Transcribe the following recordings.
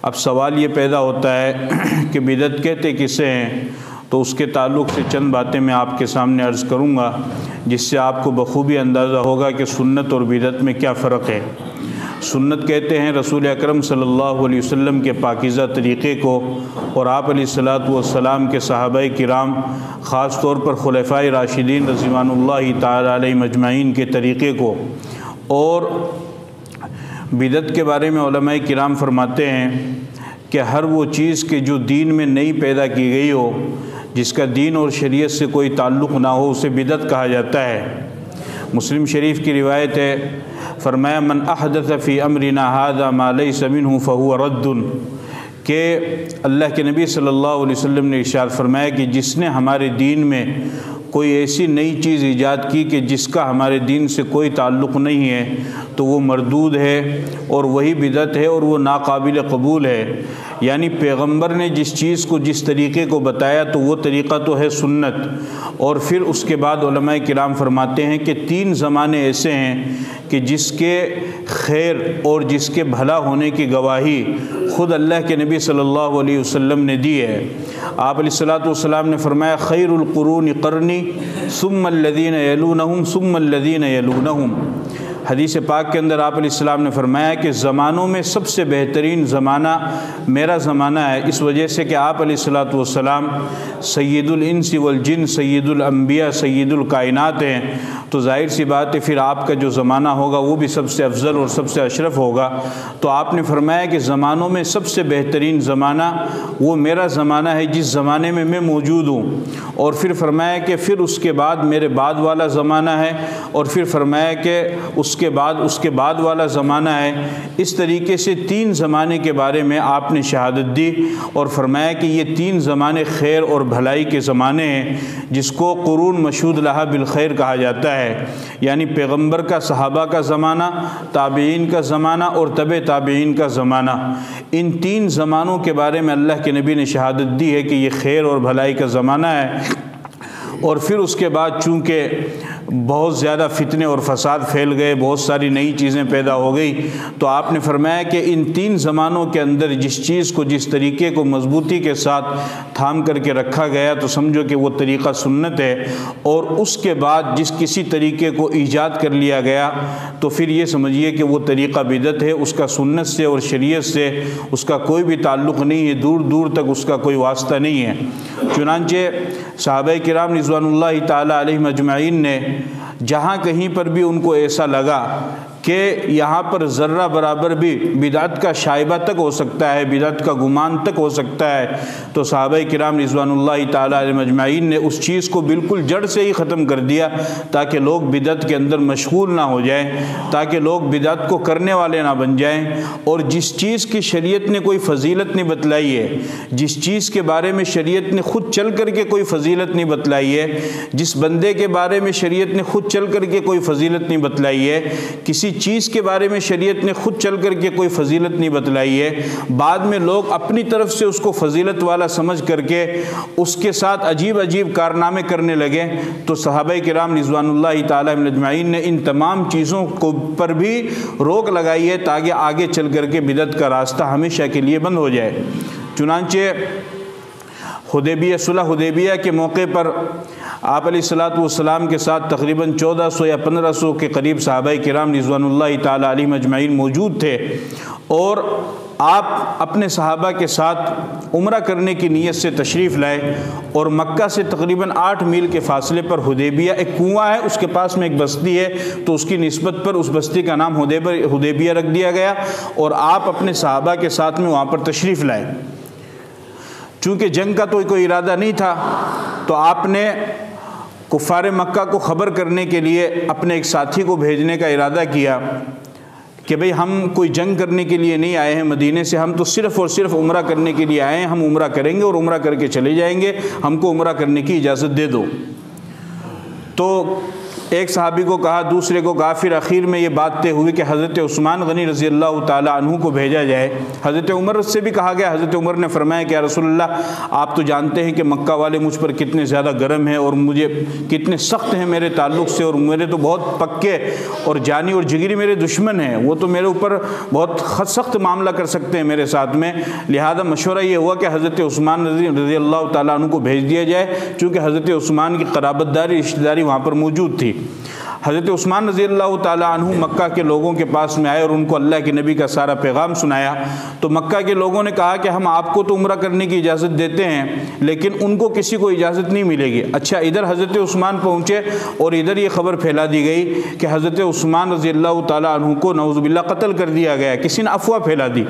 اب سوال یہ پیدا ہوتا ہے کہ بدعت کہتے کسے ہیں؟ تو اس کے تعلق سے چند باتیں میں آپ کے سامنے عرض کروں گا، جس سے آپ کو بخوبی اندازہ ہوگا کہ سنت اور بدعت میں کیا فرق ہے۔ سنت کہتے ہیں رسول اکرم صلی اللہ علیہ وسلم کے پاکیزہ طریقے کو، اور آپ علیہ الصلاۃ والسلام کے صحابہ کرام، خاص طور پر خلفائے راشدین رضوان اللہ تعالی علیہم اجمعین کے طریقے کو۔ اور بدعت کے بارے میں علماء کرام فرماتے ہیں کہ ہر وہ چیز کہ جو دین میں نئی پیدا کی گئی ہو، جس کا دین اور شریعت سے کوئی تعلق نہ ہو، اسے بدعت کہا جاتا ہے۔ مسلم شریف کی روایت ہے، فرمایا من احدث فی امرنا ھذا ما لیس منہ فہو رد، کہ اللہ کے نبی صلی اللہ علیہ وسلم نے ارشاد فرمایا کہ جس نے ہمارے دین میں کوئی ایسی نئی چیز ایجاد کی کہ جس کا ہمارے دین سے کوئی تعلق نہیں ہے، تو وہ مردود ہے اور وہی بدعت ہے اور وہ ناقابل قبول ہے۔ یعنی پیغمبر نے جس چیز کو جس طریقے کو بتایا تو وہ طریقہ تو ہے سنت۔ اور پھر اس کے بعد علماء کرام فرماتے ہیں کہ 3 زمانے ایسے ہیں کہ جس کے خیر اور جس کے بھلا ہونے کی گواہی خود اللہ کے نبی صلی اللہ علیہ وسلم نے دی ہے۔ آپ علیہ الصلاۃ والسلام نے فرمایا خیر القرون قرنی ثم الذین یلونہم ثم الذین یلونہم۔ حدیث پاک کے اندر آپ علیہ السلام نے فرمایا کہ زمانوں میں سب سے بہترین زمانہ میرا زمانہ ہے، اس وجہ سے کہ آپ علیہ الصلاۃ والسلام سید الانس والجن، سید الانبیاء، سید الکائنات ہیں، تو ظاہر سی بات ہے پھر آپ کا جو زمانہ ہوگا وہ بھی سب سے افضل اور سب سے اشرف ہوگا۔ تو آپ نے فرمایا کہ زمانوں میں سب سے بہترین زمانہ وہ میرا زمانہ ہے جس زمانے میں میں موجود ہوں، اور پھر فرمایا کہ پھر اس کے بعد میرے بعد والا زمانہ ہے، اور پھر فرمایا کہ اس کے بعد والا زمانہ ہے۔ اس طریقے سے 3 زمانے کے بارے میں آپ نے شہادت دی اور فرمایا کہ یہ 3 زمانے خیر اور بھلائی کے زمانے ہیں، جس کو قرون مشہود لہا بالخیر کہا جاتا ہے۔ یعنی پیغمبر کا، صحابہ کا زمانہ، تابعین کا زمانہ اور تبع تابعین کا زمانہ، ان 3 زمانوں کے بارے میں اللہ کے نبی نے شہادت دی ہے کہ یہ خیر اور بھلائی کا زمانہ ہے۔ اور پھر اس کے بعد چونکہ بہت زیادہ فتنے اور فساد پھیل گئے، بہت ساری نئی چیزیں پیدا ہو گئی، تو آپ نے فرمایا کہ ان 3 زمانوں کے اندر جس چیز کو، جس طریقے کو مضبوطی کے ساتھ تھام کر کے رکھا گیا تو سمجھو کہ وہ طریقہ سنت ہے، اور اس کے بعد جس کسی طریقے کو ایجاد کر لیا گیا تو پھر یہ سمجھیے کہ وہ طریقہ بدعت ہے، اس کا سنت سے اور شریعت سے اس کا کوئی بھی تعلق نہیں ہے، دور دور تک اس کا کوئی واسطہ نہیں ہے۔ چنانچہ صحابہ کرام رضوان اللہ تعالی علیہم اجمعین نے جہاں کہیں پر بھی ان کو ایسا لگا کہ یہاں پر ذرہ برابر بھی بدعت کا شائبہ تک ہو سکتا ہے، بدعت کا گمان تک ہو سکتا ہے، تو صحابہ کرام رضوان اللہ تعالی علیہم اجمعین نے اس چیز کو بالکل جڑ سے ہی ختم کر دیا، تاکہ لوگ بدعت کے اندر مشغول نہ ہو جائیں، تاکہ لوگ بدعت کو کرنے والے نہ بن جائیں۔ اور جس چیز کی شریعت نے کوئی فضیلت نہیں بتلائی ہے، جس چیز کے بارے میں شریعت نے خود چل کر کے کوئی فضیلت نہیں بتلائی ہے، جس بندے کے بارے میں شریعت نے خود چل کر کے کوئی فضیلت نہیں بتلائی ہے، کسی چیز کے بارے میں شریعت نے خود چل کر کے کوئی فضیلت نہیں بتلائی ہے، بعد میں لوگ اپنی طرف سے اس کو فضیلت والا سمجھ کر کے اس کے ساتھ عجیب عجیب کارنامے کرنے لگے، تو صحابہ کرام رضوان اللہ تعالی اجمعین نے ان تمام چیزوں کو پر بھی روک لگائی ہے، تاکہ آگے چل کر کے بدعت کا راستہ ہمیشہ کے لیے بند ہو جائے۔ چنانچہ صلح حدیبیہ کے موقع پر آپ علیہ الصلاۃ والسلام کے ساتھ تقریباً 1400 یا 1500 کے قریب صحابہ کرام رضوان اللہ تعالی علیہم اجمعین موجود تھے، اور آپ اپنے صحابہ کے ساتھ عمرہ کرنے کی نیت سے تشریف لائے، اور مکہ سے تقریباً 8 میل کے فاصلے پر حدیبیہ ایک کنواں ہے، اس کے پاس میں ایک بستی ہے، تو اس کی نسبت پر اس بستی کا نام حدیبیہ رکھ دیا گیا، اور آپ اپنے صحابہ کے ساتھ میں وہاں پر تشریف لائے۔ چونکہ جنگ کا تو کوئی ارادہ نہیں تھا، تو آپ نے کفار مکہ کو خبر کرنے کے لیے اپنے ایک ساتھی کو بھیجنے کا ارادہ کیا کہ بھئی ہم کوئی جنگ کرنے کے لیے نہیں آئے ہیں مدینے سے، ہم تو صرف اور صرف عمرہ کرنے کے لیے آئے ہیں، ہم عمرہ کریں گے اور عمرہ کر کے چلے جائیں گے، ہم کو عمرہ کرنے کی اجازت دے دو۔ تو ایک صحابی کو کہا، دوسرے کو کہا، پھر اخیر میں یہ بات طے ہوئی کہ حضرت عثمان غنی رضی اللہ تعالیٰ عنہ کو بھیجا جائے۔ حضرت عمر سے بھی کہا گیا۔ حضرت عمر نے فرمایا کہ یا رسول اللہ، آپ تو جانتے ہیں کہ مکہ والے مجھ پر کتنے زیادہ گرم ہیں اور مجھے کتنے سخت ہیں میرے تعلق سے، اور میرے تو بہت پکے اور جانی اور جگری میرے دشمن ہیں، وہ تو میرے اوپر بہت سخت معاملہ کر سکتے ہیں میرے ساتھ میں، لہذا مشورہ یہ ہوا کہ حضرت عثمان رضی اللہ تعالیٰ عنہ کو بھیج دیا جائے، چونکہ حضرت عثمان کی قرابت داری، رشتہ داری وہاں پر موجود تھی۔ حضرت عثمان رضی اللہ تعالیٰ عنہ مکہ کے لوگوں کے پاس میں آئے اور ان کو اللہ کے نبی کا سارا پیغام سنایا، تو مکہ کے لوگوں نے کہا کہ ہم آپ کو تو عمرہ کرنے کی اجازت دیتے ہیں لیکن ان کو کسی کو اجازت نہیں ملے گی۔ اچھا، ادھر حضرت عثمان پہنچے اور ادھر یہ خبر پھیلا دی گئی کہ حضرت عثمان رضی اللہ تعالیٰ عنہ کو نعوذ باللہ قتل کر دیا گیا، کسی نے افواہ پھیلا دی۔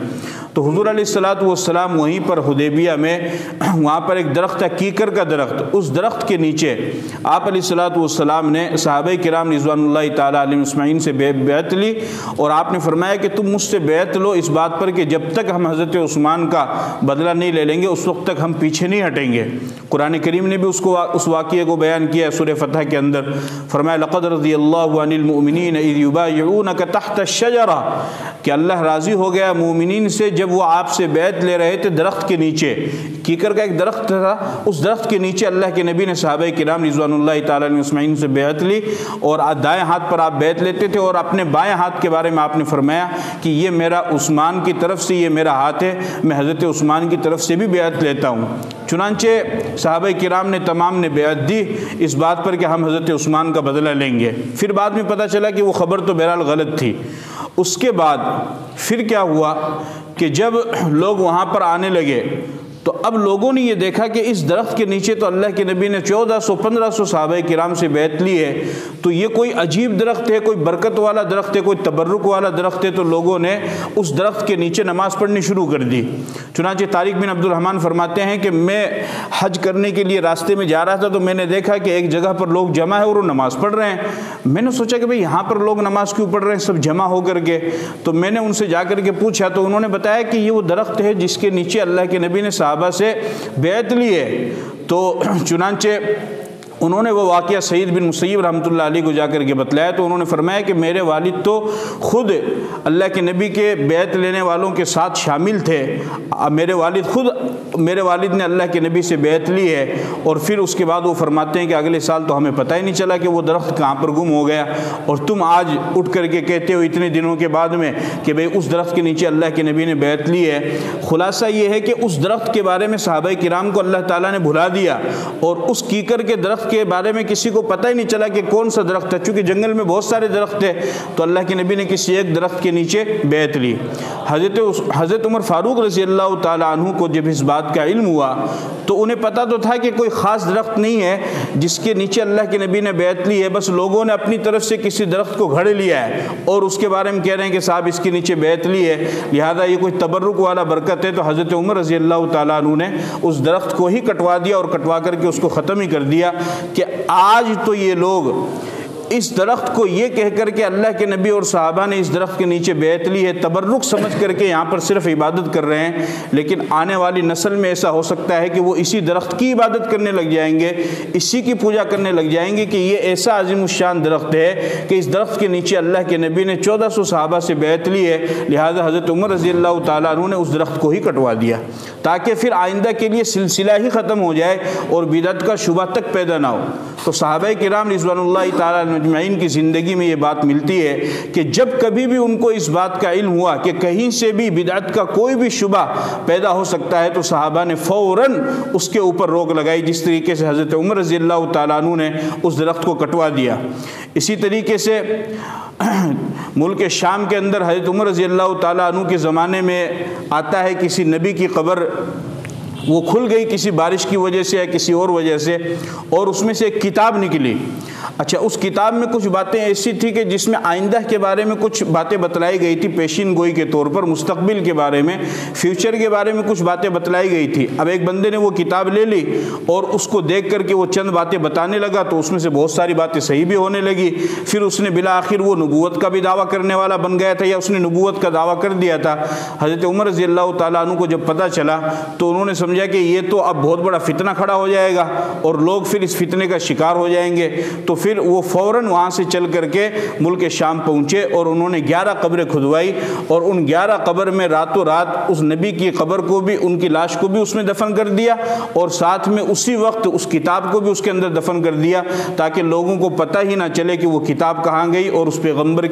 تو حضور علیہ الصلوۃ والسلام وہیں پر حدیبیہ میں، وہاں پر ایک درخت ہے، کیکر کا درخت، اس درخت کے نیچے آپ علیہ الصلوۃ والسلام نے صحابہ کرام رضوان اللہ تعالیٰ علیہم اجمعین سے بیعت لی، اور آپ نے فرمایا کہ تم مجھ سے بیعت لو اس بات پر کہ جب تک ہم حضرت عثمان کا بدلہ نہیں لے لیں گے اس وقت تک ہم پیچھے نہیں ہٹیں گے۔ قرآن کریم نے بھی اس واقعے کو بیان کیا ہے سورہ فتح کے اندر، فرمایا لقد رضی اللہ عن المؤمنین اذ یبایعونک تحت الشجرہ، کہ اللہ راضی ہو گیا مومنین سے جب وہ آپ سے بیعت لے رہے تھے درخت کے نیچے۔ کیکر کا ایک درخت تھا، اس درخت کے نیچے اللہ کے نبی نے صحابہ کرام رضوان اللہ تعالیٰ علیہم اجمعین سے بیعت لی، اور دائیں ہاتھ پر آپ بیعت لیتے تھے، اور اپنے بائیں ہاتھ کے بارے میں آپ نے فرمایا کہ یہ میرا عثمان کی طرف سے، یہ میرا ہاتھ ہے، میں حضرت عثمان کی طرف سے بھی بیعت لیتا ہوں۔ چنانچہ صحابہ کرام نے تمام نے بیعت دی اس بات پر کہ ہم حضرت عثمان کا بدلہ لیں گے۔ پھر بعد میں پتہ چلا کہ وہ خبر تو بہرحال غلط تھی۔ اس کے بعد پھر کیا ہوا کہ جب لوگ وہاں پر آنے لگے تو اب لوگوں نے یہ دیکھا کہ اس درخت کے نیچے تو اللہ کے نبی نے 1400-1500 صحابہ کرام سے بیعت لی ہے، تو یہ کوئی عجیب درخت ہے، کوئی برکت والا درخت ہے، کوئی تبرک والا درخت ہے، تو لوگوں نے اس درخت کے نیچے نماز پڑھنی شروع کر دی۔ چنانچہ طارق بن عبد الرحمن فرماتے ہیں کہ میں حج کرنے کے لیے راستے میں جا رہا تھا تو میں نے دیکھا کہ ایک جگہ پر لوگ جمع ہے اور وہ نماز پڑھ رہے ہیں۔ میں نے سوچا کہ بھئی یہاں پر لوگ نماز کیوں پڑھ رہے ہیں سب جمع ہو کر کے؟ تو میں نے ان سے جا کر کے پوچھا تو انہوں نے بتایا کہ یہ وہ درخت ہے جس کے نیچے اللہ کے نبی نے صحابہ سے بیعت لی ہے۔ تو چنانچہ انہوں نے وہ واقعہ سعید بن مسیب رحمۃ اللہ علیہ کو جا کر کے بتلایا تو انہوں نے فرمایا کہ میرے والد تو خود اللہ کے نبی کے بیعت لینے والوں کے ساتھ شامل تھے، میرے والد نے اللہ کے نبی سے بیعت لی ہے، اور پھر اس کے بعد وہ فرماتے ہیں کہ اگلے سال تو ہمیں پتہ ہی نہیں چلا کہ وہ درخت کہاں پر گم ہو گیا، اور تم آج اٹھ کر کے کہتے ہو اتنے دنوں کے بعد میں کہ بھئی اس درخت کے نیچے اللہ کے نبی نے بیعت لی ہے۔ خلاصہ یہ ہے کہ اس درخت کے بارے میں صحابہ کرام کو اللہ تعالیٰ نے بھلا دیا، اور اس کیکر کے درخت کے بارے میں کسی کو پتہ ہی نہیں چلا کہ کون سا درخت ہے، چونکہ جنگل میں بہت سارے درخت تھے تو اللہ کے نبی نے کسی ایک درخت کے نیچے بیعت لی۔ حضرت عمر فاروق رضی اللہ تعالیٰ عنہ کو جب اس بات کا علم ہوا تو انہیں پتہ تو تھا کہ کوئی خاص درخت نہیں ہے جس کے نیچے اللہ کے نبی نے بیعت لی ہے، بس لوگوں نے اپنی طرف سے کسی درخت کو گھڑ لیا ہے اور اس کے بارے میں کہہ رہے ہیں کہ صاحب اس کے نیچے بیعت لی ہے، لہذا یہ کوئی تبرک والا برکت ہے۔ تو حضرت عمر رضی اللہ تعالیٰ عنہ نے اس درخت کو ہی کٹوا دیا اور کٹوا کر کے اس کو ختم ہی کر دیا کہ آج تو یہ لوگ اس درخت کو یہ کہہ کر کے اللہ کے نبی اور صحابہ نے اس درخت کے نیچے بیعت لی ہے تبرک سمجھ کر کے یہاں پر صرف عبادت کر رہے ہیں، لیکن آنے والی نسل میں ایسا ہو سکتا ہے کہ وہ اسی درخت کی عبادت کرنے لگ جائیں گے، اسی کی پوجا کرنے لگ جائیں گے کہ یہ ایسا عظیم الشان درخت ہے کہ اس درخت کے نیچے اللہ کے نبی نے 1400 صحابہ سے بیعت لی ہے، لہذا حضرت عمر رضی اللہ تعالیٰ عنہ نے اس درخت کو ہی کٹوا دیا تاکہ پھر آئندہ کے لیے سلسلہ ہی ختم ہو جائے اور بدعت کا شبہ تک پیدا نہ ہو۔ تو صحابہ کرام رضوان اللہ تعالیٰ اجمعین کی زندگی میں یہ بات ملتی ہے کہ جب کبھی بھی ان کو اس بات کا علم ہوا کہ کہیں سے بھی بدعت کا کوئی بھی شبہ پیدا ہو سکتا ہے تو صحابہ نے فوراً اس کے اوپر روک لگائی، جس طریقے سے حضرت عمر رضی اللہ تعالیٰ عنہ نے اس درخت کو کٹوا دیا۔ اسی طریقے سے ملک شام کے اندر حضرت عمر رضی اللہ تعالیٰ عنہ کے زمانے میں آتا ہے کسی نبی کی قبر وہ کھل گئی کسی بارش کی وجہ سے یا کسی اور وجہ سے، اور اس میں سے ایک کتاب نکلی۔ اچھا، اس کتاب میں کچھ باتیں ایسی تھی کہ جس میں آئندہ کے بارے میں کچھ باتیں بتلائی گئی تھی، پیشین گوئی کے طور پر مستقبل کے بارے میں، فیوچر کے بارے میں کچھ باتیں بتلائی گئی تھی۔ اب ایک بندے نے وہ کتاب لے لی اور اس کو دیکھ کر کے وہ چند باتیں بتانے لگا تو اس میں سے بہت ساری باتیں صحیح بھی ہونے لگی، پھر اس نے بالآخر وہ نبوت کا بھی دعویٰ کرنے والا بن گیا تھا یا اس نے نبوت کا دعویٰ کر دیا تھا۔ حضرت عمر رضی اللہ تعالیٰ عنہ کو جب پتہ چلا تو انہوں نے سمجھا سمجھا کہ یہ تو اب بہت بڑا فتنہ کھڑا ہو جائے گا اور لوگ پھر اس فتنے کا شکار ہو جائیں گے، تو پھر وہ فوراً وہاں سے چل کر کے ملک شام پہنچے اور انہوں نے 11 قبریں کھدوائی اور ان 11 قبر میں راتوں رات اس نبی کی قبر کو بھی، ان کی لاش کو بھی اس میں دفن کر دیا اور ساتھ میں اسی وقت اس کتاب کو بھی اس کے اندر دفن کر دیا، تاکہ لوگوں کو پتہ ہی نہ چلے کہ وہ کتاب کہاں گئی اور اس پیغمبر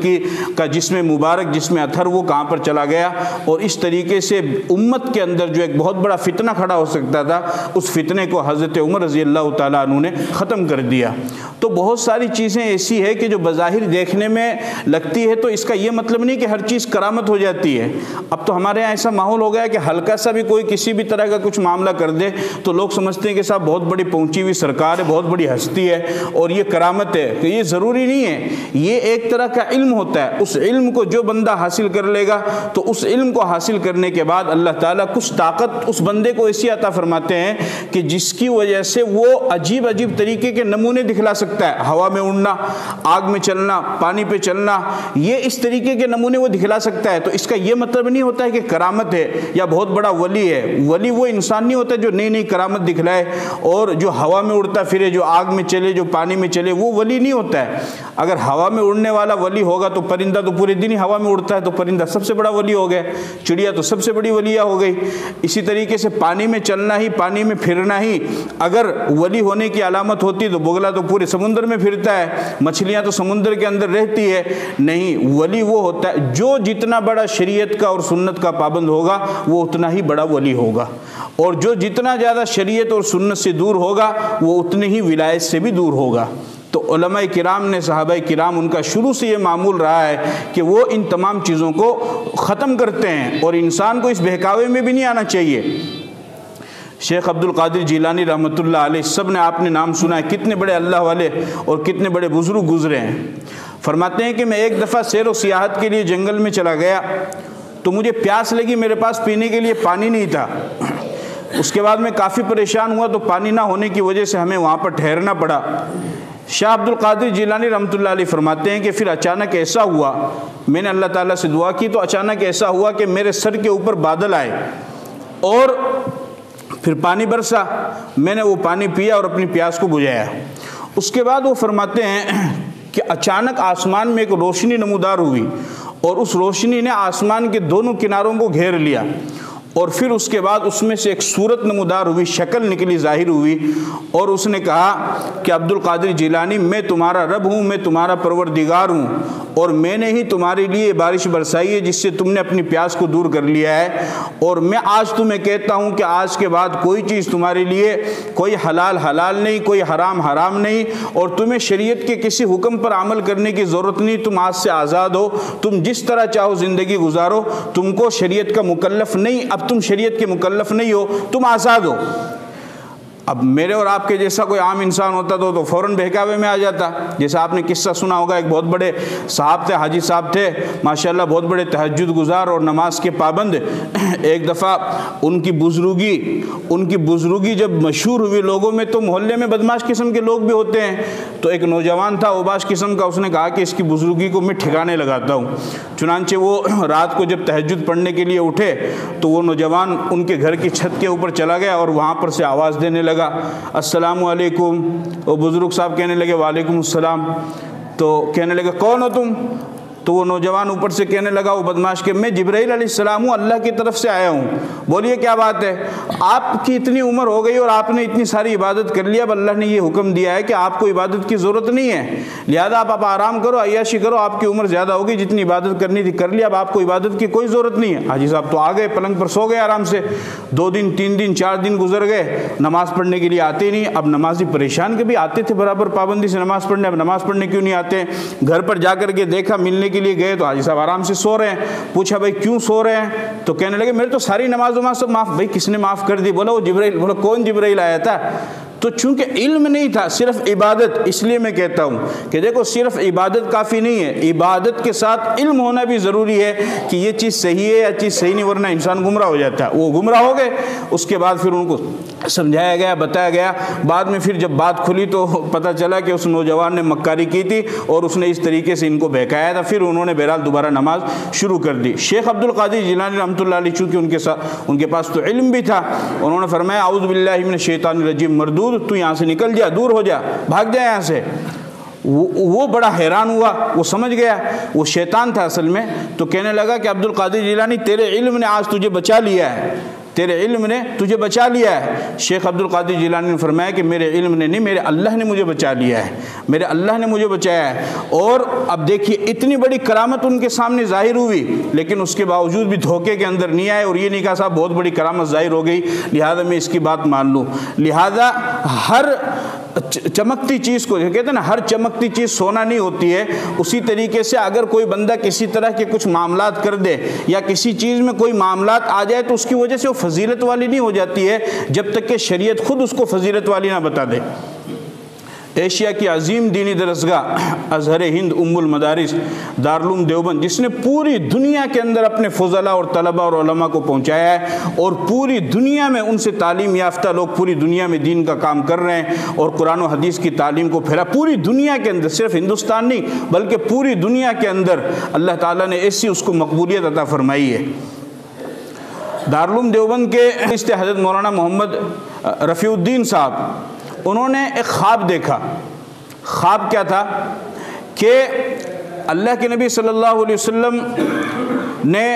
کا جسم مبارک، جسم اطہر وہ کہاں پر چلا گیا۔ اور اس طریقے سے امت کے اندر جو ایک بہت بڑا فتنہ کھڑا ہو سکتا تھا، اس فتنے کو حضرت عمر رضی اللہ تعالیٰ عنہ نے ختم کر دیا۔ تو بہت ساری چیزیں ایسی ہے کہ جو بظاہر دیکھنے میں لگتی ہے، تو اس کا یہ مطلب نہیں کہ ہر چیز کرامت ہو جاتی ہے۔ اب تو ہمارے یہاں ایسا ماحول ہو گیا کہ ہلکا سا بھی کوئی کسی بھی طرح کا کچھ معاملہ کر دے تو لوگ سمجھتے ہیں کہ صاحب بہت بڑی پہنچی ہوئی سرکار ہے، بہت بڑی ہستی ہے اور یہ کرامت ہے۔ تو یہ ضروری نہیں ہے، یہ ایک طرح کا علم ہوتا ہے۔ اس علم کو جو بندہ حاصل کر لے گا تو اس علم کو حاصل کرنے کے بعد اللہ تعالیٰ کچھ طاقت اس بندے کو ایسی عطا فرماتے ہیں کہ جس کی وجہ سے وہ عجیب عجیب طریقے کے نمونے دکھلا سکتا ہے۔ ہوا میں اڑنا، آگ میں چلنا، پانی پہ چلنا، یہ اس طریقے کے نمونے وہ دکھلا سکتا ہے۔ تو اس کا یہ مطلب نہیں ہوتا ہے کہ کرامت ہے یا بہت بڑا ولی ہے۔ ولی وہ انسان نہیں ہوتا جو نئی نئی کرامت دکھلائے، اور جو ہوا میں اڑتا پھرے، جو آگ میں چلے، جو پانی میں چلے، وہ ولی نہیں ہوتا ہے۔ اگر ہوا میں اڑنے والا ولی ہوگا تو پرندہ تو پورے دن ہی ہوا میں اڑتا ہے، تو پرندہ سب سے بڑا ولی ہو گیا، چڑیا تو سب سے بڑی ولیہ ہو گئی۔ اسی طریقے سے پانی میں چلنا ہی، پانی میں پھرنا ہی اگر ولی ہونے کی علامت ہوتی تو بگلا تو پورے سمندر میں پھرتا ہے، مچھلیاں تو سمندر کے اندر رہتی ہے۔ نہیں، ولی وہ ہوتا ہے جو جتنا بڑا شریعت کا اور سنت کا پابند ہوگا وہ اتنا ہی بڑا ولی ہوگا، اور جو جتنا زیادہ شریعت اور سنت سے دور ہوگا وہ اتنے ہی ولایت سے بھی دور ہوگا۔ تو علماء کرام نے، صحابہ کرام، ان کا شروع سے یہ معمول رہا ہے کہ وہ ان تمام چیزوں کو ختم کرتے ہیں اور انسان کو اس بہکاوے میں بھی نہیں آنا چاہیے۔ شیخ عبد القادر جیلانی رحمۃ اللہ علیہ، سب نے آپ نے نام سنا ہے، کتنے بڑے اللہ والے اور کتنے بڑے بزرگ گزرے ہیں۔ فرماتے ہیں کہ میں ایک دفعہ سیر و سیاحت کے لیے جنگل میں چلا گیا تو مجھے پیاس لگی، میرے پاس پینے کے لیے پانی نہیں تھا۔ اس کے بعد میں کافی پریشان ہوا تو پانی نہ ہونے کی وجہ سے ہمیں وہاں پر ٹھہرنا پڑا۔ شاہ عبد القادر جیلانی رحمۃ اللہ علیہ فرماتے ہیں کہ پھر اچانک ایسا ہوا، میں نے اللہ تعالیٰ سے دعا کی تو اچانک ایسا ہوا کہ میرے سر کے اوپر بادل آئے اور پھر پانی برسا، میں نے وہ پانی پیا اور اپنی پیاس کو بجھایا۔ اس کے بعد وہ فرماتے ہیں کہ اچانک آسمان میں ایک روشنی نمودار ہوئی اور اس روشنی نے آسمان کے دونوں کناروں کو گھیر لیا، اور پھر اس کے بعد اس میں سے ایک صورت نمودار ہوئی، شکل نکلی، ظاہر ہوئی، اور اس نے کہا کہ عبد القادر جیلانی، میں تمہارا رب ہوں، میں تمہارا پروردگار ہوں، اور میں نے ہی تمہارے لیے بارش برسائی ہے جس سے تم نے اپنی پیاس کو دور کر لیا ہے، اور میں آج تمہیں کہتا ہوں کہ آج کے بعد کوئی چیز تمہارے لیے، کوئی حلال حلال نہیں، کوئی حرام حرام نہیں، اور تمہیں شریعت کے کسی حکم پر عمل کرنے کی ضرورت نہیں، تم آج سے آزاد ہو، تم جس طرح چاہو زندگی گزارو، تم کو شریعت کا مکلف نہیں، اب تم شریعت کے مکلف نہیں ہو، تم آزاد ہو۔ اب میرے اور آپ کے جیسا کوئی عام انسان ہوتا تو فوراً بہکاوے میں آ جاتا۔ جیسا آپ نے قصہ سنا ہوگا، ایک بہت بڑے صاحب تھے، حاجی صاحب تھے ماشاءاللہ، بہت بڑے تہجد گزار اور نماز کے پابند۔ ایک دفعہ ان کی بزرگی جب مشہور ہوئی لوگوں میں تو محلے میں بدماش قسم کے لوگ بھی ہوتے ہیں، تو ایک نوجوان تھا اوباش قسم کا، اس نے کہا کہ اس کی بزرگی کو میں ٹھکانے لگاتا ہوں۔ چنانچہ وہ رات کو جب تہجد پڑھنے کے لیے اٹھے تو وہ نوجوان ان کے گھر کی چھت کے اوپر چلا گیا اور وہاں پر سے آواز دینے لگا، السلام علیکم۔ وہ بزرگ صاحب کہنے لگے وعلیکم السلام۔ تو کہنے لگے کون ہو تم؟ تو وہ نوجوان اوپر سے کہنے لگا، وہ بدماش کہ میں جبرائیل علیہ السلام ہوں، اللہ کی طرف سے آیا ہوں۔ بولیے کیا بات ہے؟ آپ کی اتنی عمر ہو گئی اور آپ نے اتنی ساری عبادت کر لیا، اب اللہ نے یہ حکم دیا ہے کہ آپ کو عبادت کی ضرورت نہیں ہے، لہذا آپ آرام کرو، عیاشی کرو، آپ کی عمر زیادہ ہوگی، جتنی عبادت کرنی تھی کر لی، اب آپ کو عبادت کی کوئی ضرورت نہیں ہے۔ حاجی صاحب تو آ گئے، پلنگ پر سو گئے آرام سے۔ 2 دن 3 دن 4 دن گزر گئے، نماز پڑھنے کے لیے آتے نہیں۔ اب نمازی پریشان کے بھی آتے تھے برابر پابندی سے نماز پڑھنے، اب نماز پڑھنے کیوں نہیں آتے؟ گھر پر جا کر کے دیکھا، ملنے کے لیے گئے تو حاجی صاحب آرام سے سو رہے ہیں۔ پوچھا بھائی کیوں سو رہے ہیں؟ تو کہنے لگے میرے تو ساری نماز سب معاف۔ بھائی کس نے معاف کر دی؟ بولا وہ جبرائیل۔ بولا کون جبرائیل آیا تھا؟ تو چونکہ علم نہیں تھا، صرف عبادت، اس لیے میں کہتا ہوں کہ دیکھو صرف عبادت کافی نہیں ہے، عبادت کے ساتھ علم ہونا بھی ضروری ہے کہ یہ چیز صحیح ہے یا چیز صحیح نہیں، ورنہ انسان گمراہ ہو جاتا ہے۔ وہ گمراہ ہو گئے، اس کے بعد پھر ان کو سمجھایا گیا، بتایا گیا، بعد میں پھر جب بات کھلی تو پتہ چلا کہ اس نوجوان نے مکاری کی تھی اور اس نے اس طریقے سے ان کو بہکایا تھا۔ پھر انہوں نے بہرحال دوبارہ نماز شروع کر دی۔ شیخ عبد القادر جیلانی رحمۃ اللہ علیہ، چونکہ ان کے پاس تو علم بھی تھا، انہوں نے فرمایا اعوذ باللہ من الشیطان الرجیم مردود، تو یہاں سے نکل جا، دور ہو جا، بھاگ جا یہاں سے۔ وہ بڑا حیران ہوا، وہ سمجھ گیا وہ شیطان تھا اصل میں، تو کہنے لگا کہ عبد القادر جیلانی تیرے علم نے آج تجھے بچا لیا ہے، تیرے علم نے تجھے بچا لیا ہے۔ شیخ عبد القادر جیلانی نے فرمایا کہ میرے علم نے نہیں، میرے اللہ نے مجھے بچا لیا ہے، میرے اللہ نے مجھے بچایا ہے۔ اور اب دیکھیے اتنی بڑی کرامت ان کے سامنے ظاہر ہوئی، لیکن اس کے باوجود بھی دھوکے کے اندر نہیں آئے اور یہ نہیں کہا صاحب بہت بڑی کرامت ظاہر ہو گئی لہذا میں اس کی بات مان لوں۔ لہذا ہر چمکتی چیز کو کہتے ہیں نا، ہر چمکتی چیز سونا نہیں ہوتی ہے، اسی طریقے سے اگر کوئی بندہ کسی طرح کے کچھ معاملات کر دے یا کسی چیز میں کوئی معاملات آ جائے تو اس کی وجہ سے وہ فضیلت والی نہیں ہو جاتی ہے جب تک کہ شریعت خود اس کو فضیلت والی نہ بتا دے۔ ایشیا کی عظیم دینی درسگاہ ازہر ہند ام المدارس دارالعلوم دیوبند، جس نے پوری دنیا کے اندر اپنے فضلاء اور طلباء اور علماء کو پہنچایا ہے اور پوری دنیا میں ان سے تعلیم یافتہ لوگ پوری دنیا میں دین کا کام کر رہے ہیں اور قرآن و حدیث کی تعلیم کو پھیلا پوری دنیا کے اندر، صرف ہندوستان نہیں بلکہ پوری دنیا کے اندر اللہ تعالیٰ نے ایسی اس کو مقبولیت عطا فرمائی ہے۔ دارالعلوم دیوبند کے حضرت مولانا محمد رفیع الدین صاحب، انہوں نے ایک خواب دیکھا۔ خواب کیا تھا کہ اللہ کے نبی صلی اللہ علیہ وسلم نے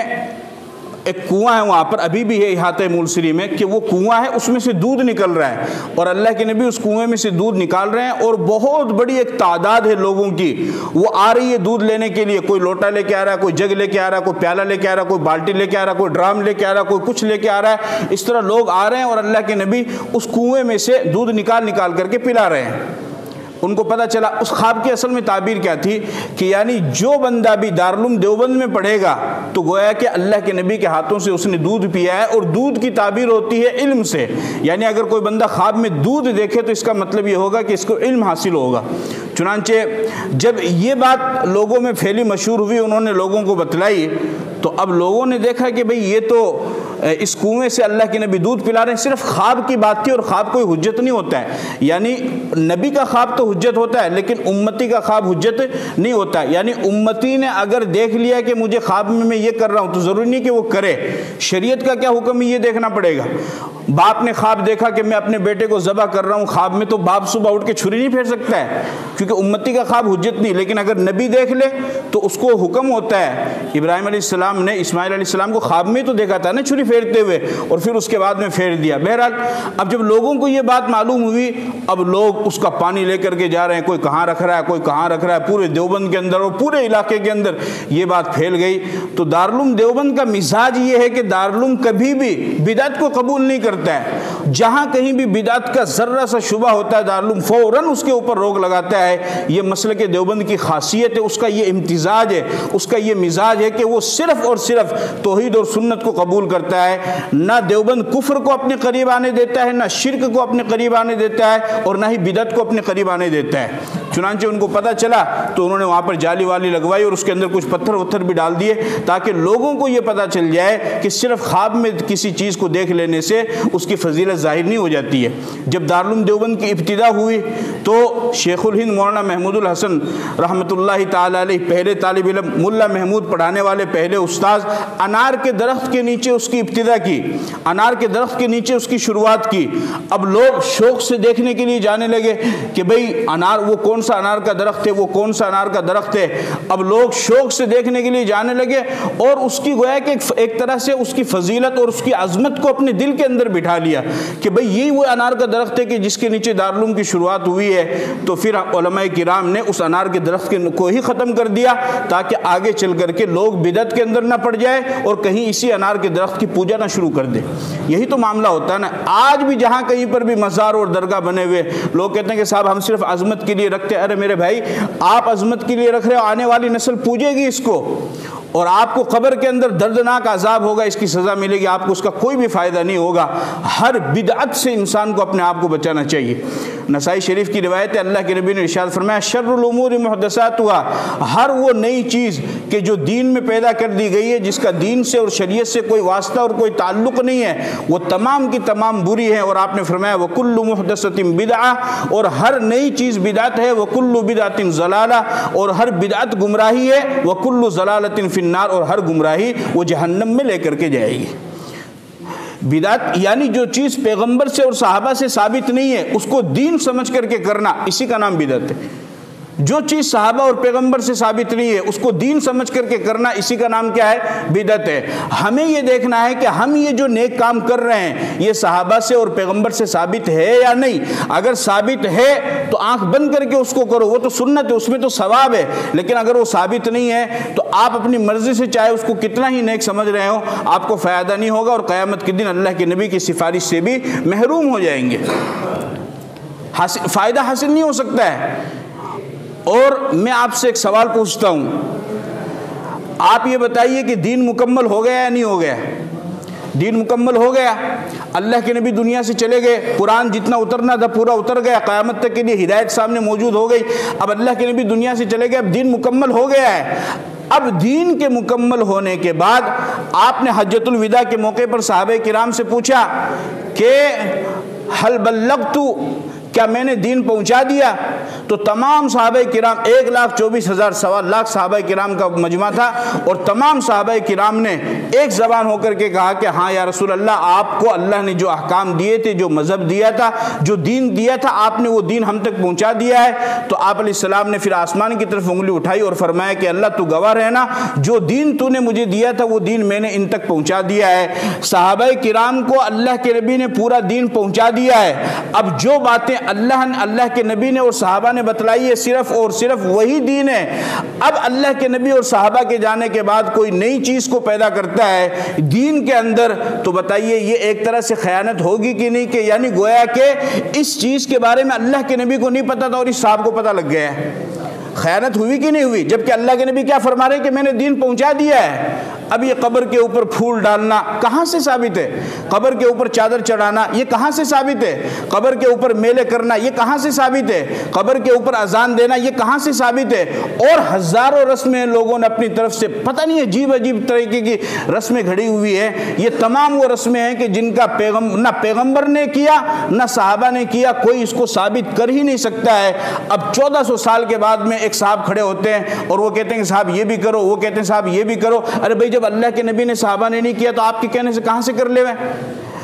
ایک کنواں ہے وہاں پر، ابھی بھی ہے احاطہ مولسری میں، کہ وہ کنواں ہے اس میں سے دودھ نکل رہا ہے اور اللہ کے نبی اس کنویں میں سے دودھ نکال رہے ہیں اور بہت بڑی ایک تعداد ہے لوگوں کی، وہ آ رہی ہے دودھ لینے کے لیے، کوئی لوٹا لے کے آ رہا ہے، کوئی جگ لے کے آ رہا ہے، کوئی پیالہ لے کے آ رہا ہے، کوئی بالٹی لے کے آ رہا ہے، کوئی ڈرام لے کے آ رہا ہے، کوئی کچھ لے کے آ رہا ہے، اس طرح لوگ آ رہے ہیں اور اللہ کے نبی اس کنویں میں سے دودھ نکال کر کے پلا رہے ہیں۔ ان کو پتہ چلا اس خواب کی اصل میں تعبیر کیا تھی کہ یعنی جو بندہ بھی دارالعلوم دیوبند میں پڑھے گا تو گویا کہ اللہ کے نبی کے ہاتھوں سے اس نے دودھ پیا ہے، اور دودھ کی تعبیر ہوتی ہے علم سے، یعنی اگر کوئی بندہ خواب میں دودھ دیکھے تو اس کا مطلب یہ ہوگا کہ اس کو علم حاصل ہوگا۔ چنانچہ جب یہ بات لوگوں میں پھیلی مشہور ہوئی، انہوں نے لوگوں کو بتلائی تو اب لوگوں نے دیکھا کہ بھئی یہ تو اس کنویں سے اللہ کے نبی دودھ پلا رہے ہیں، صرف خواب کی بات تھی اور خواب کوئی حجت نہیں ہوتا ہے، یعنی نبی کا خواب تو حجت ہوتا ہے لیکن امتی کا خواب حجت نہیں ہوتا ہے، یعنی امتی نے اگر دیکھ لیا کہ مجھے خواب میں یہ کر رہا ہوں تو ضروری نہیں کہ وہ کرے، شریعت کا کیا حکم ہے یہ دیکھنا پڑے گا۔ باپ نے خواب دیکھا کہ میں اپنے بیٹے کو ذبح کر رہا ہوں خواب میں، تو باپ صبح اٹھ کے چھری نہیں پھیر سکتا ہے کیونکہ امتی کا خواب حجت نہیں، لیکن اگر نبی دیکھ لے تو اس کو حکم ہوتا ہے۔ ابراہیم علیہ السلام نے اسماعیل علیہ السلام کو خواب میں تو دیکھا تھا نا چھری پھیرتے ہوئے، اور پھر اس کے بعد میں پھیر دیا۔ بہرحال اب جب لوگوں کو یہ بات معلوم ہوئی، اب لوگ اس کا پانی لے کر کے جا رہے ہیں، کوئی کہاں رکھ رہا ہے کوئی کہاں رکھ رہا ہے، پورے دیوبند کے اندر اور پورے علاقے کے اندر یہ بات پھیل گئی۔ تو دارالعلوم دیوبند کا مزاج یہ ہے کہ دارالعلوم کبھی بھی بدعت کو قبول نہیں کرتا ہے، جہاں کہیں بھی بدعت کا ذرہ سا شبہ ہوتا ہے دارالعلوم فوراً اس کے اوپر روک لگاتا ہے۔ یہ مسلک دیوبند کی خاصیت ہے، اس کا یہ امتزاج ہے، اس کا یہ مزاج ہے کہ وہ صرف اور صرف توحید اور سنت کو قبول کرتا ہے، نہ دیوبند کفر کو اپنے قریب آنے دیتا ہے، نہ شرک کو اپنے قریب آنے دیتا ہے، اور نہ ہی بدعت کو اپنے قریب آنے دیتا ہے۔ چنانچہ ان کو پتہ چلا تو انہوں نے وہاں پر جالی والی لگوائی اور اس کے اندر کچھ پتھر وتھر بھی ڈال دیے تاکہ لوگوں کو یہ پتہ چل جائے کہ صرف خواب میں کسی چیز کو دیکھ لینے سے اس کی فضیلت ظاہر نہیں ہو جاتی ہے۔ جب دارالعلوم دیوبند کی ابتدا ہوئی تو شیخ الہند مولانا محمود الحسن رحمۃ اللہ تعالی علیہ، پہلے طالب علم، ملا محمود پڑھانے والے پہلے استاذ، انار کے درخت کے نیچے اس کی ابتدا کی، انار کے درخت کے نیچے اس کی شروعات کی۔ اب لوگ شوق سے دیکھنے کے لیے جانے لگے کہ بھئی انار، وہ کون سا انار کا درخت ہے، وہ کون سا انار کا درخت ہے۔ اب لوگ شوق سے دیکھنے کے لیے جانے لگے اور اس کی گویا کہ ایک طرح سے اس کی فضیلت اور اس کی عظمت کو اپنے دل کے اندر بٹھا لیا کہ بھئی یہی وہ انار کا درخت ہے کہ جس کے نیچے دارالعلوم کی شروعات ہوئی ہے۔ تو پھر علماء کرام نے اس انار کے درخت کو ہی ختم کر دیا تاکہ آگے چل کر کے لوگ بدعت کے اندر نہ پڑ جائے اور کہیں اسی انار کے درخت کی پوجا نہ شروع کر دے۔ یہی تو معاملہ ہوتا ہے نا۔ آج بھی جہاں کہیں پر بھی مزار اور درگاہ بنے ہوئے، لوگ کہتے ہیں کہ صاحب ہم صرف عظمت کے لیے رکھتے ہیں۔ ارے میرے بھائی، آپ عظمت کے لیے رکھ رہے ہو، آنے والی نسل پوجے گی اس کو، اور آپ کو قبر کے اندر دردناک عذاب ہوگا، اس کی سزا ملے گی، آپ کو اس کا کوئی بھی فائدہ نہیں ہوگا۔ ہر بدعت سے انسان کو اپنے آپ کو بچانا چاہیے۔ نسائی شریف کی روایت ہے، اللہ کے نبی نے ارشاد فرمایا شر الامور محدثاتها، ہر وہ نئی چیز کہ جو دین میں پیدا کر دی گئی ہے، جس کا دین سے اور شریعت سے کوئی واسطہ اور کوئی تعلق نہیں ہے، وہ تمام کی تمام بری ہیں۔ اور آپ نے فرمایا وکل محدثۃ بدعہ، اور ہر نئی چیز بدعت ہے، وکل بدعۃ ضلالہ، اور ہر بدعت گمراہی ہے، وکل ضلالۃ فی النار، اور ہر گمراہی وہ جہنم میں لے کر کے جائے گی۔ بدعت یعنی جو چیز پیغمبر سے اور صحابہ سے ثابت نہیں ہے اس کو دین سمجھ کر کے کرنا، اسی کا نام بدعت ہے۔ جو چیز صحابہ اور پیغمبر سے ثابت نہیں ہے اس کو دین سمجھ کر کے کرنا، اسی کا نام کیا ہے؟ بدعت ہے۔ ہمیں یہ دیکھنا ہے کہ ہم یہ جو نیک کام کر رہے ہیں یہ صحابہ سے اور پیغمبر سے ثابت ہے یا نہیں۔ اگر ثابت ہے تو آنکھ بند کر کے اس کو کرو، وہ تو سنت ہے، اس میں تو ثواب ہے۔ لیکن اگر وہ ثابت نہیں ہے تو آپ اپنی مرضی سے چاہے اس کو کتنا ہی نیک سمجھ رہے ہو، آپ کو فائدہ نہیں ہوگا، اور قیامت کے دن اللہ کے نبی کی سفارش سے بھی محروم ہو جائیں گے، فائدہ حاصل نہیں ہو سکتا ہے۔ اور میں آپ سے ایک سوال پوچھتا ہوں، آپ یہ بتائیے کہ دین مکمل ہو گیا یا نہیں ہو گیا؟ دین مکمل ہو گیا، اللہ کے نبی دنیا سے چلے گئے، قرآن جتنا اترنا تھا پورا اتر گیا، قیامت تک کے لیے ہدایت سامنے موجود ہو گئی۔ اب اللہ کے نبی دنیا سے چلے گئے، اب دین مکمل ہو گیا ہے۔ اب دین کے مکمل ہونے کے بعد آپ نے حجۃ الوداع کے موقع پر صحابہ کرام سے پوچھا کہ حل بلغت، کیا میں نے دین پہنچا دیا؟ تو تمام صحابہ کرام 1,24,000 سوا لاکھ صحابہ کرام کا مجمع تھا، اور تمام صحابہ کرام نے ایک زبان ہو کر کے کہا کہ ہاں یا رسول اللہ، آپ کو اللہ نے جو احکام دیے تھے، جو مذہب دیا تھا، جو دین دیا تھا، آپ نے وہ دین ہم تک پہنچا دیا ہے۔ تو آپ علیہ السلام نے پھر آسمان کی طرف انگلی اٹھائی اور فرمایا کہ اللہ تو گواہ رہنا، جو دین تو نے مجھے دیا تھا وہ دین میں نے ان تک پہنچا دیا ہے۔ صحابہ کرام کو اللہ کے نبی نے پورا دین پہنچا دیا ہے۔ اب جو باتیں اللہ کے نبی نے اور صحابہ نے بتلائی ہے صرف اور صرف وہی دین ہے۔ اب اللہ کے نبی اور صحابہ کے جانے کے بعد کوئی نئی چیز کو پیدا کرتا ہے دین کے اندر، تو بتائیے یہ ایک طرح سے خیانت ہوگی کہ نہیں؟ کہ یعنی گویا کہ اس چیز کے بارے میں اللہ کے نبی کو نہیں پتا تھا اور اس صاحب کو پتا لگ گیا ہے۔ خیانت ہوئی کہ نہیں ہوئی؟ جبکہ اللہ کے نبی کیا فرما رہے ہیں کہ میں نے دین پہنچا دیا ہے۔ اب یہ قبر کے اوپر پھول ڈالنا کہاں سے ثابت ہے؟ قبر کے اوپر چادر چڑھانا یہ کہاں سے ثابت ہے؟ قبر کے اوپر میلے کرنا یہ کہاں سے ثابت ہے؟ قبر کے اوپر اذان دینا یہ کہاں سے ثابت ہے؟ اور ہزاروں رسمیں لوگوں نے اپنی طرف سے پتہ نہیں عجیب عجیب طریقے کی رسمیں گھڑی ہوئی ہیں۔ یہ تمام وہ رسمیں ہیں کہ جن کا نہ پیغمبر نے کیا نہ صحابہ نے کیا، کوئی اس کو ثابت کر ہی نہیں سکتا ہے۔ اب 1400 سال کے بعد میں ایک صاحب کھڑے ہوتے ہیں اور وہ کہتے ہیں کہ صاحب یہ بھی کرو، وہ کہتے ہیں صاحب یہ بھی کرو۔ ارے بھائی جب اللہ کے نبی نے صحابہ نے نہیں کیا تو آپ کے کہنے سے کہاں سے کر لے ہوئے؟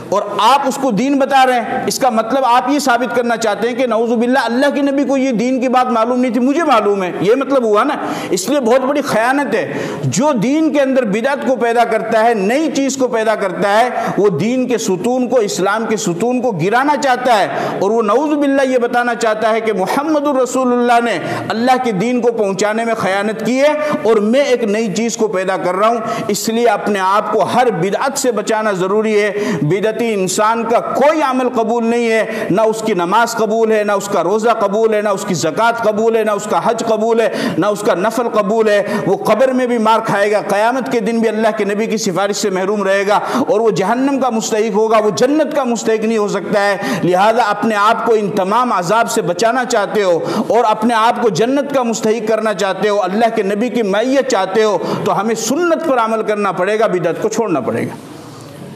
اور آپ اس کو دین بتا رہے ہیں، اس کا مطلب آپ یہ ثابت کرنا چاہتے ہیں کہ نعوذ باللہ اللہ کے نبی کو یہ دین کی بات معلوم نہیں تھی، مجھے معلوم ہے، یہ مطلب ہوا نا۔ اس لیے بہت بڑی خیانت ہے جو دین کے اندر بدعت کو پیدا کرتا ہے، نئی چیز کو پیدا کرتا ہے، وہ دین کے ستون کو، اسلام کے ستون کو گرانا چاہتا ہے، اور وہ نعوذ باللہ یہ بتانا چاہتا ہے کہ محمد الرسول اللہ نے اللہ کے دین کو پہنچانے میں خیانت کی ہے اور میں ایک نئی چیز کو پیدا کر رہا ہوں۔ اس لیے اپنے آپ کو ہر بدعت سے بچانا ضروری ہے۔ بدعتی انسان کا کوئی عمل قبول نہیں ہے، نہ اس کی نماز قبول ہے، نہ اس کا روزہ قبول ہے، نہ اس کی زکوٰۃ قبول ہے، نہ اس کا حج قبول ہے، نہ اس کا نفل قبول ہے۔ وہ قبر میں بھی مار کھائے گا، قیامت کے دن بھی اللہ کے نبی کی سفارش سے محروم رہے گا، اور وہ جہنم کا مستحق ہوگا، وہ جنت کا مستحق نہیں ہو سکتا ہے۔ لہذا اپنے آپ کو ان تمام عذاب سے بچانا چاہتے ہو اور اپنے آپ کو جنت کا مستحق کرنا چاہتے ہو، اللہ کے نبی کی معیت چاہتے ہو، تو ہمیں سنت پر عمل کرنا پڑے گا، بدعت کو چھوڑنا پڑے گا۔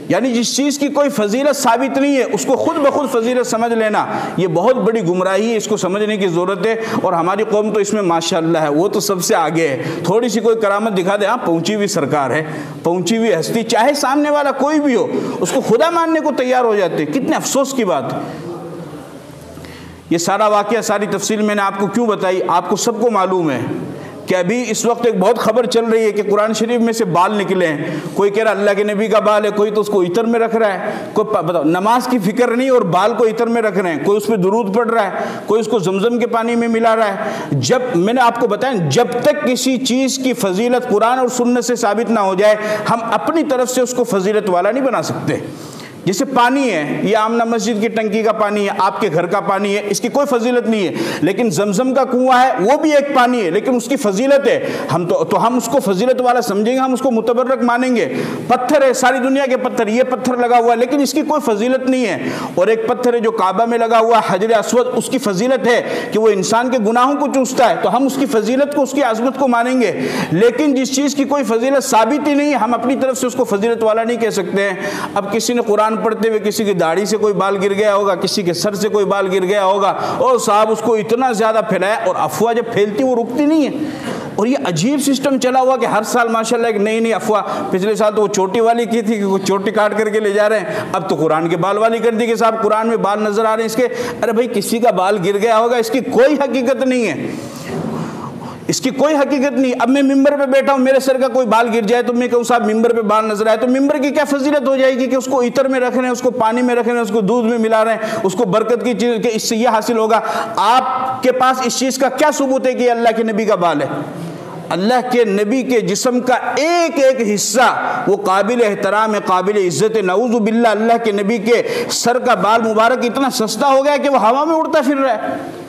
یعنی جس چیز کی کوئی فضیلت ثابت نہیں ہے اس کو خود بخود فضیلت سمجھ لینا، یہ بہت بڑی گمراہی ہے، اس کو سمجھنے کی ضرورت ہے۔ اور ہماری قوم تو اس میں ماشاءاللہ ہے، وہ تو سب سے آگے ہے۔ تھوڑی سی کوئی کرامت دکھا دے، ہاں پہنچی ہوئی سرکار ہے، پہنچی ہوئی ہستی، چاہے سامنے والا کوئی بھی ہو، اس کو خدا ماننے کو تیار ہو جاتے ہیں۔ کتنے افسوس کی بات ہے۔ یہ سارا واقعہ، ساری تفصیل میں نے آپ کو کیوں بتائی؟ آپ کو سب کو معلوم ہے کہ ابھی اس وقت ایک بہت خبر چل رہی ہے کہ قرآن شریف میں سے بال نکلے ہیں۔ کوئی کہہ رہا اللہ کے نبی کا بال ہے، کوئی تو اس کو عطر میں رکھ رہا ہے، کوئی بتاؤ نماز کی فکر نہیں اور بال کو عطر میں رکھ رہے ہیں، کوئی اس پہ درود پڑھ رہا ہے، کوئی اس کو زمزم کے پانی میں ملا رہا ہے۔ جب میں نے آپ کو بتایا، جب تک کسی چیز کی فضیلت قرآن اور سنت سے ثابت نہ ہو جائے، ہم اپنی طرف سے اس کو فضیلت والا نہیں بنا سکتے۔ جیسے پانی ہے، یہ آمنہ مسجد کی ٹنکی کا پانی ہے، آپ کے گھر کا پانی ہے، اس کی کوئی فضیلت نہیں ہے، لیکن زمزم کا کنواں ہے وہ بھی ایک پانی ہے لیکن اس کی فضیلت ہے، ہم اس کو فضیلت والا سمجھیں گے، ہم اس کو متبرک مانیں گے۔ پتھر ہے، ساری دنیا کے پتھر، یہ پتھر لگا ہوا ہے لیکن اس کی کوئی فضیلت نہیں ہے، اور ایک پتھر ہے جو کعبہ میں لگا ہوا ہے، حجر اسود، اس کی فضیلت ہے کہ وہ انسان کے گناہوں کو چوستا ہے، تو ہم اس کی فضیلت کو، اس کی عظمت کو مانیں گے۔ لیکن جس چیز کی کوئی فضیلت ثابت ہی نہیں ہے، ہم اپنی طرف سے اس کو فضیلت والا نہیں کہہ سکتے ہیں۔ اب کسی نے قرآن پڑھتے ہوئے کسی کی داڑھی سے کوئی بال گر گیا ہوگا، کسی کے سر سے کوئی بال گر گیا ہوگا، اور صاحب اس کو اتنا زیادہ پھیلایا، اور افواہ جب پھیلتی وہ رکتی نہیں ہے، اور یہ عجیب سسٹم چلا ہوا کہ ہر سال ماشاءاللہ ایک نئی افواہ، پچھلے سال تو وہ چوٹی والی کی تھی کہ وہ چوٹی کاٹ کر کے لے جا رہے ہیں، اب تو قرآن کے بال والی کر دی کہ صاحب قرآن میں بال نظر آ رہے ہیں اس کے۔ ارے بھائی کسی کا بال گر گیا ہوگا، اس کی کوئی حقیقت نہیں ہے، اس کی کوئی حقیقت نہیں۔ اب میں ممبر پہ بیٹھا ہوں، میرے سر کا کوئی بال گر جائے تو میں کہوں صاحب ممبر پہ بال نظر آئے، تو ممبر کی کیا فضیلت ہو جائے گی کہ اس کو عطر میں رکھ رہے ہیں، اس کو پانی میں رکھ رہے ہیں، اس کو دودھ میں ملا رہے ہیں، اس کو برکت کی چیز کہ اس سے یہ حاصل ہوگا۔ آپ کے پاس اس چیز کا کیا ثبوت ہے کہ یہ اللہ کے نبی کا بال ہے؟ اللہ کے نبی کے جسم کا ایک ایک حصہ وہ قابل احترام ہے، قابل عزت ہے۔ نعوذ باللہ اللہ کے نبی کے سر کا بال مبارک اتنا سستا ہو گیا کہ وہ ہوا میں اڑتا پھر رہا ہے۔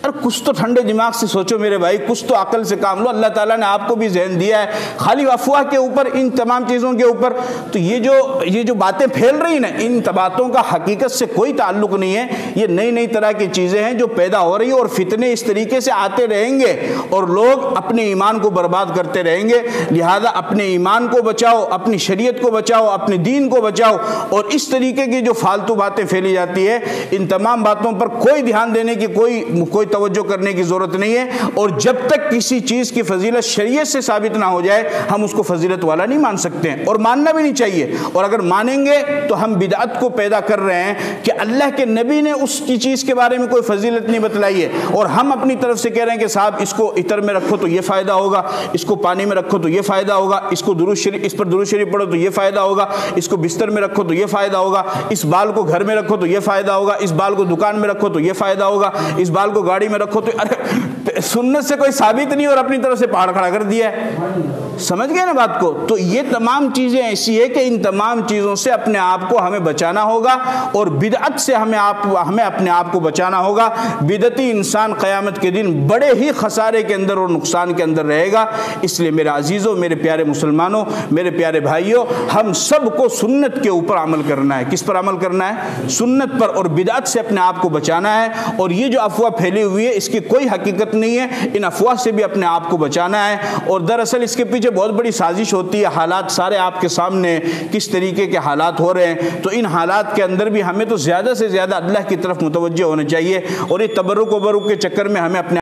اور کچھ تو ٹھنڈے دماغ سے سوچو میرے بھائی، کچھ تو عقل سے کام لو۔ اللہ تعالیٰ نے آپ کو بھی ذہن دیا ہے، خالی افواہ کے اوپر، ان تمام چیزوں کے اوپر تو یہ جو باتیں پھیل رہی ہیں، ان باتوں کا حقیقت سے کوئی تعلق نہیں ہے۔ یہ نئی نئی طرح کی چیزیں ہیں جو پیدا ہو رہی ہیں، اور فتنے اس طریقے سے آتے رہیں گے اور لوگ اپنے ایمان کو برباد کرتے رہیں گے۔ لہذا اپنے ایمان کو بچاؤ، اپنی شریعت کو بچاؤ، اپنے دین کو بچاؤ، اور اس طریقے کی جو فالتو باتیں پھیلی جاتی ہے ان تمام باتوں پر کوئی دھیان دینے کی، کوئی توجہ کرنے کی ضرورت نہیں ہے۔ اور جب تک کسی چیز کی فضیلت شریعت سے ثابت نہ ہو جائے ہم اس کو فضیلت والا نہیں مان سکتے ہیں، اور ماننا بھی نہیں چاہیے۔ اور اگر مانیں گے تو ہم بدعت کو پیدا کر رہے ہیں کہ اللہ کے نبی نے اس کی چیز کے بارے میں کوئی فضیلت نہیں بتلائی ہے، اور ہم اپنی طرف سے کہہ رہے ہیں کہ صاحب اس کو عطر میں رکھو تو یہ فائدہ ہوگا، اس کو پانی میں رکھو تو یہ فائدہ ہوگا، اس کو درود شریف، اس پر درود شریف پڑھو تو یہ فائدہ ہوگا، اس کو بستر میں رکھو تو یہ فائدہ ہوگا، اس بال کو گھر میں رکھو تو یہ فائدہ ہوگا، اس بال کو دکان میں رکھو تو یہ فائدہ ہوگا، اس بال کو گاڑی میں رکھو تو سنت سے کوئی ثابت نہیں، اور اپنی طرف سے پہاڑ کھڑا کر دیا ہے۔ سمجھ گئے نا بات کو؟ تو یہ تمام چیزیں ایسی ہے کہ ان تمام چیزوں سے اپنے آپ کو ہمیں بچانا ہوگا، اور بدعت سے ہمیں اپنے آپ کو بچانا ہوگا۔ بدعتی انسان قیامت کے دن بڑے ہی خسارے کے اندر اور نقصان کے اندر رہے گا۔ اس لیے میرے عزیزوں، میرے پیارے مسلمانوں، میرے پیارے بھائیوں، ہم سب کو سنت کے اوپر عمل کرنا ہے۔ کس پر عمل کرنا ہے؟ سنت پر، اور بدعت سے اپنے آپ کو بچانا ہے۔ اور یہ جو افواہ پھیلی ہوئی ہے اس کی کوئی حقیقت نہیں ہے، ان افواہ سے بھی اپنے آپ کو بچانا ہے۔ اور دراصل اس کے پیچھے بہت بڑی سازش ہوتی ہے، حالات سارے آپ کے سامنے، کس طریقے کے حالات ہو رہے ہیں، تو ان حالات کے اندر بھی ہمیں تو زیادہ سے زیادہ اللہ کی طرف متوجہ ہونا چاہیے، اور یہ تبرک و برک کے چکر میں ہمیں اپنے